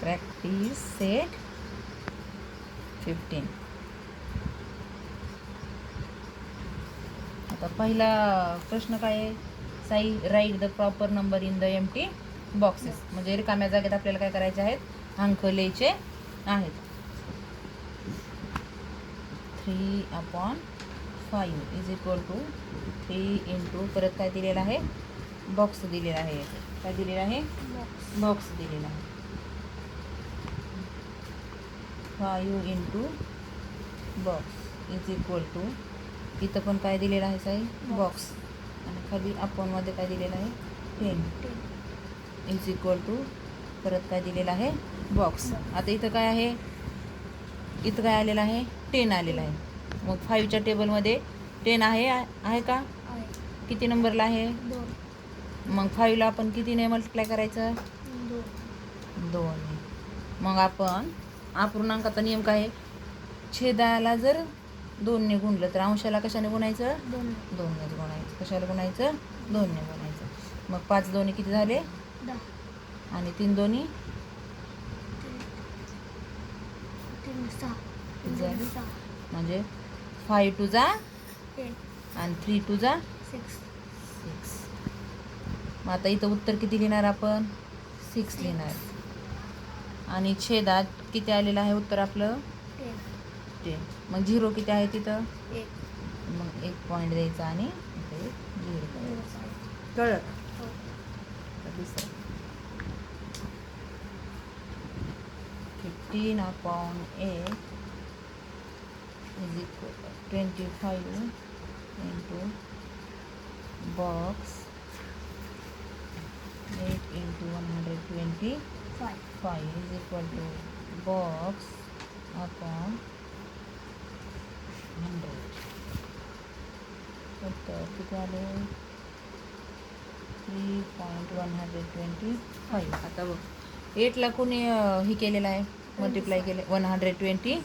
Practice set 15. आता पहिला प्रश्न काय आहे, Sai write the proper number in the empty boxes. म्हणजे रिकाम्या जागेत आपल्याला काय करायचे आहेत, अंक लिहायचे आहेत. 3/5 इज इक्वल टू 3 इंटू परत काय दिलेलं आहे, बॉक्स दिलेला आहे. काय दिलेलं आहे, बॉक्स दिलेला आहे. 5 into box is equal to, इथं पण काय दिलेलं आहे साई, बॉक्स. आणि खाली अपॉनमध्ये काय दिलेलं आहे, 10 इज इक्वल टू परत काय दिलेलं आहे, बॉक्स. आता इथं काय आहे, इथं काय आलेलं आहे, 10 आलेलं आहे. मग 5च्या टेबलमध्ये 10 आहे का, किती नंबरला आहे, मग 5ला आपण कितीने मल्टिप्लाय करायचं, 2. मग आपण अपूर्णांकाचा नियम काय आहे, छेदाला जर 2ने गुणलं तर अंशाला कशाने गुणायचं, 2ने गुणायचं. कशाला गुणायचं, 2ने गुणायचं. मग 5 दोन्ही किती झाले, 10. आणि 3 दोन्ही झाले. म्हणजे 5 टू जा 10 आणि 3 टू जा 6. मग आता इथं उत्तर किती लिहिणार आपण, 6 लिहिणार. आणि छेदात किती आलेलं आहे उत्तर आपलं, 10. मग 0 किती आहे तिथं, 1. मग 1 पॉईंट द्यायचा आणि इथे 0 करायचं. कळलं. 15/8 is equal to 25 into box 8 into 125 is equal to box upon 100. तर किती आले, 3.125. आता बघ 8ला कोणी हे केलेलं आहे, मल्टिप्लाय केले, 125.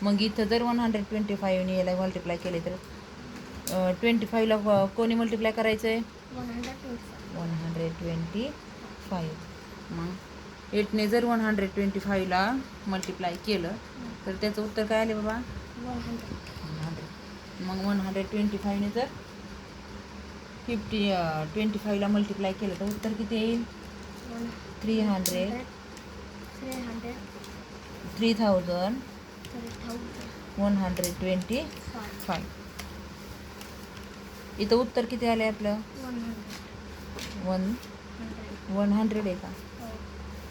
मग इथं जर 125ने याला मल्टिप्लाय केले तर 25ला कोणी मल्टिप्लाय करायचं आहे, 125. मग 8ने जर 125ला मल्टिप्लाय केलं तर त्याचं उत्तर काय आले बाबा, 100. मग 125ने जर 25ला मल्टिप्लाय केलं तर उत्तर किती येईल, 3125. इथं उत्तर किती आले आपलं, 100 आहे का,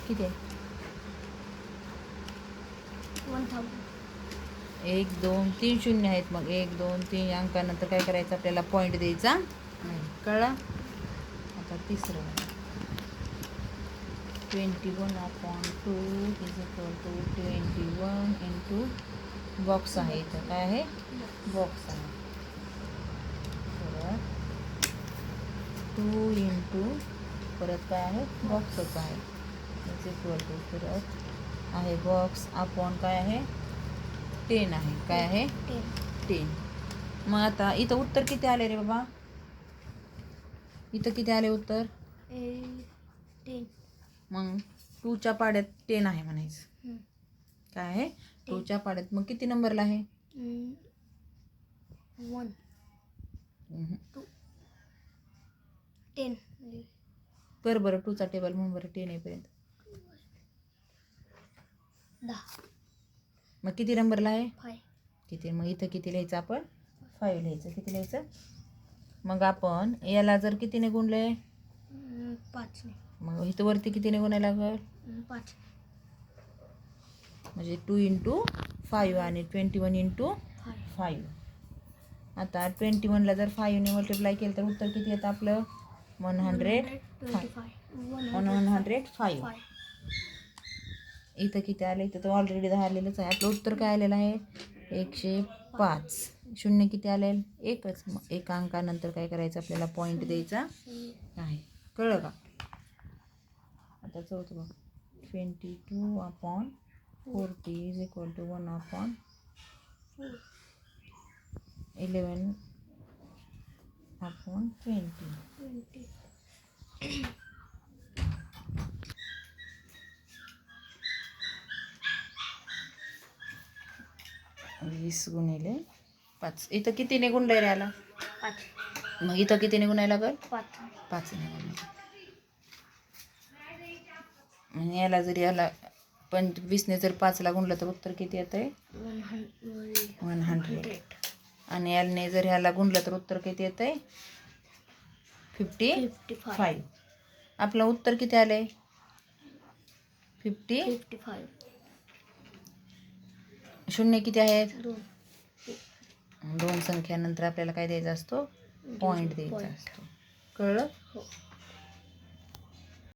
किती आहे, 1 2 3 शून्य आहेत. मग 1 2 3 अंकानंतर काय करायचं आपल्याला, पॉईंट द्यायचा नाही. कळला. आता तिसरं 21/2 is equal to 21 into box आहे, इथं काय आहे, बॉक्स आहे. परत 2 इंटू परत काय आहे, बॉक्सच आहे, इज इक्वल टू परत आहे बॉक्स अपॉन काय आहे, 10 आहे. काय आहे, 10. मग आता इथं उत्तर किती आले रे बाबा, इथं किती आले उत्तर, 10. मग 2च्या पाड्यात 10 आहे म्हणायचं. काय आहे, 2च्या पाड्यात. मग किती नंबरला आहे, 1 2 10. कर बरं 2चा टेबल म्हणून बरं, 10 येईपर्यंत 10. मग किती नंबरला आहे, 5. किती, मग इथं किती लिहायचं आपण, 5 लिहायचं. किती लिहायचं, मग आपण याला जर कितीने गुणले, 5. मग इथं वरती कितीने गुणायला लागल, 5. म्हणजे 2 इंटू 5 आणि 21 इंटू 5. आता 21ला जर 5ने मल्टिप्लाय केलं तर उत्तर किती येतं आपलं, 105. इथं किती आलं, इथं तर ऑलरेडी 10 आलेलंच आहे. आपलं उत्तर काय आलेलं आहे, 105. शून्य किती आलेलं, एकच. मग एका अंकानंतर काय करायचं आपल्याला, पॉईंट द्यायचा आहे. कळलं का. आता चौथं बघ, 22/40 इज इक्वल टू 1/11/20. 20 गुणिले 5. इथं कितीने गुणलंय रे याला? 5. मग इथं कितीने गुणायला लागल? 5. 5ने गुणायला. आणि याला जर याला 20ने जर 5ला गुणलं तर उत्तर किती येतं आहे? 100. आणि याने जर ह्याला गुणलं तर उत्तर किती येतं आहे? 55. आपलं उत्तर किती आलं आहे? 55. शून्य किती आहेत? 2. 2 संख्यानंतर आपल्याला काय द्यायचा असतो? पॉईंट द्यायचा असतो. कळलं? हो.